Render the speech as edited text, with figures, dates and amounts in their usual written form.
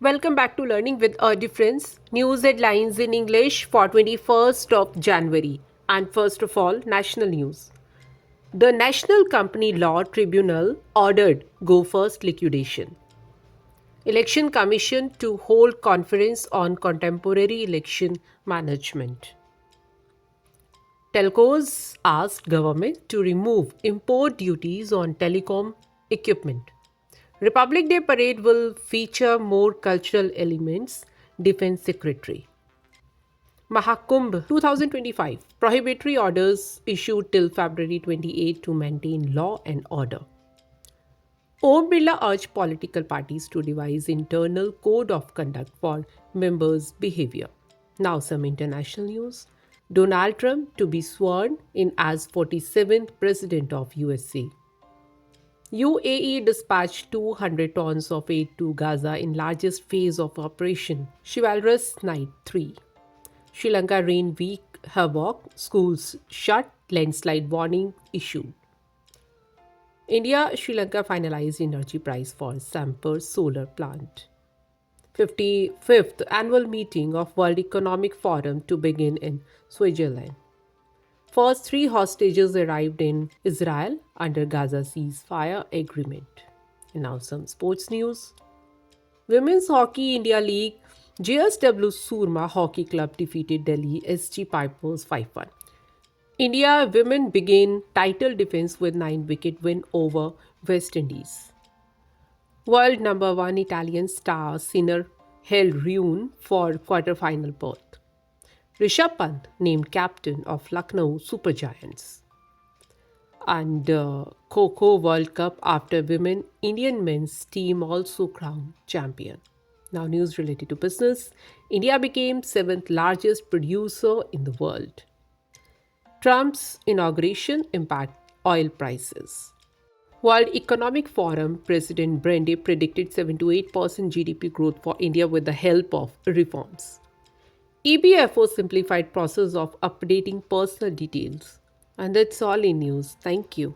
Welcome back to Learning with a Difference. News headlines in English for 21st of January. And first of all, national news. The National Company Law Tribunal ordered Go First liquidation. Election Commission to hold conference on contemporary election management. Telcos asked government to remove import duties on telecom equipment. Republic Day parade will feature more cultural elements, Defense Secretary. Mahakumbh 2025 prohibitory orders issued till February 28 to maintain law and order. Om Birla urged political parties to devise internal code of conduct for members' behavior. Now some international news. Donald Trump to be sworn in as 47th president of USA. UAE dispatched 200 tons of aid to Gaza in largest phase of Operation Chivalrous Night 3. Sri Lanka rain week havoc, schools shut, landslide warning issued. India Sri Lanka finalized energy price for Sampur solar plant. 55th annual meeting of World Economic Forum to begin in Switzerland. First three hostages arrived in Israel under Gaza ceasefire agreement. And now some sports news. Women's Hockey India League JSW Surma Hockey Club defeated Delhi SG Pipers 5-1. India women began title defense with 9-wicket win over West Indies. World number 1 Italian star Sinner held ruin for quarter-final berth. Rishabh Pant named captain of Lucknow Super Giants. And Kho World Cup after women, Indian men's team also crowned champion. Now news related to business. India became 7th largest producer in the world. Trump's inauguration impact oil prices. World Economic Forum President Brande predicted 7 to 8% GDP growth for India with the help of reforms. EBFO simplified process of updating personal details. And that's all in news. Thank you.